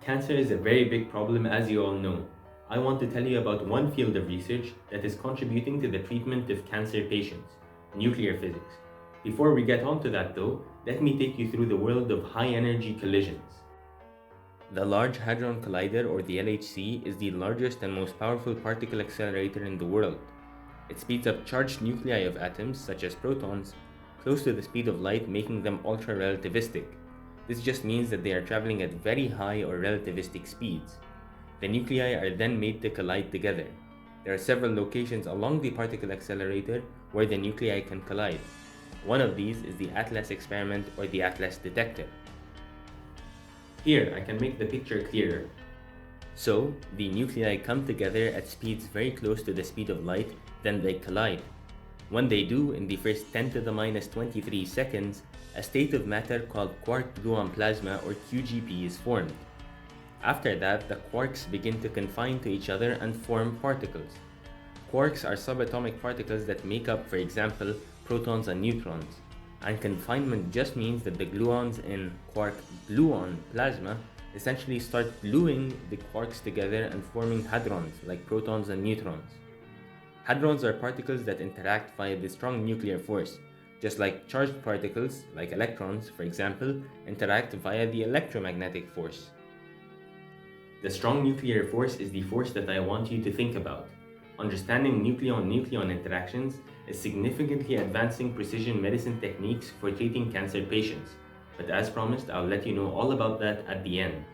Cancer is a very big problem, as you all know. I want to tell you about one field of research that is contributing to the treatment of cancer patients: nuclear physics. Before we get on to that though, let me take you through the world of high energy collisions. The Large Hadron Collider, or the LHC, is the largest and most powerful particle accelerator in the world. It speeds up charged nuclei of atoms, such as protons, close to the speed of light, making them ultra-relativistic. This just means that they are traveling at very high or relativistic speeds. The nuclei are then made to collide together. There are several locations along the particle accelerator where the nuclei can collide. One of these is the ATLAS experiment, or the ATLAS detector. Here, I can make the picture clearer. So, the nuclei come together at speeds very close to the speed of light, then they collide. When they do, in the first 10 to the minus 23 seconds, a state of matter called Quark-Gluon plasma, or QGP, is formed. After that, the quarks begin to confine to each other and form particles. Quarks are subatomic particles that make up, for example, protons and neutrons. And confinement just means that the gluons in Quark-Gluon plasma essentially start gluing the quarks together and forming hadrons, like protons and neutrons. Hadrons are particles that interact via the strong nuclear force, just like charged particles, like electrons, for example, interact via the electromagnetic force. The strong nuclear force is the force that I want you to think about. Understanding nucleon-nucleon interactions is significantly advancing precision medicine techniques for treating cancer patients, but as promised, I'll let you know all about that at the end.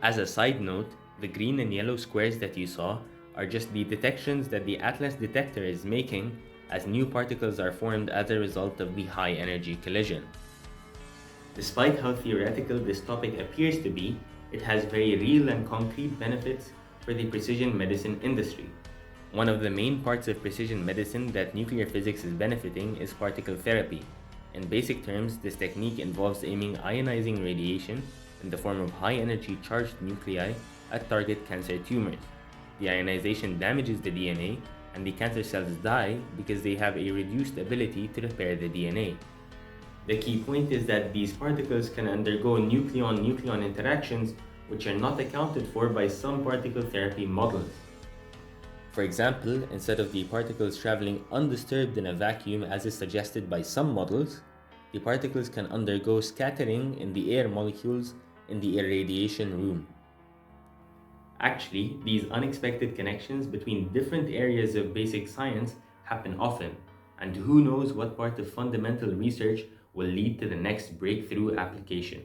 As a side note, the green and yellow squares that you saw are just the detections that the ATLAS detector is making as new particles are formed as a result of the high energy collision. Despite how theoretical this topic appears to be, it has very real and concrete benefits for the precision medicine industry. One of the main parts of precision medicine that nuclear physics is benefiting is particle therapy. In basic terms, this technique involves aiming ionizing radiation in the form of high-energy charged nuclei at target cancer tumors. The ionization damages the DNA, and the cancer cells die because they have a reduced ability to repair the DNA. The key point is that these particles can undergo nucleon-nucleon interactions which are not accounted for by some particle therapy models. For example, instead of the particles traveling undisturbed in a vacuum as is suggested by some models, the particles can undergo scattering in the air molecules in the irradiation room. Actually, these unexpected connections between different areas of basic science happen often, and who knows what part of fundamental research will lead to the next breakthrough application.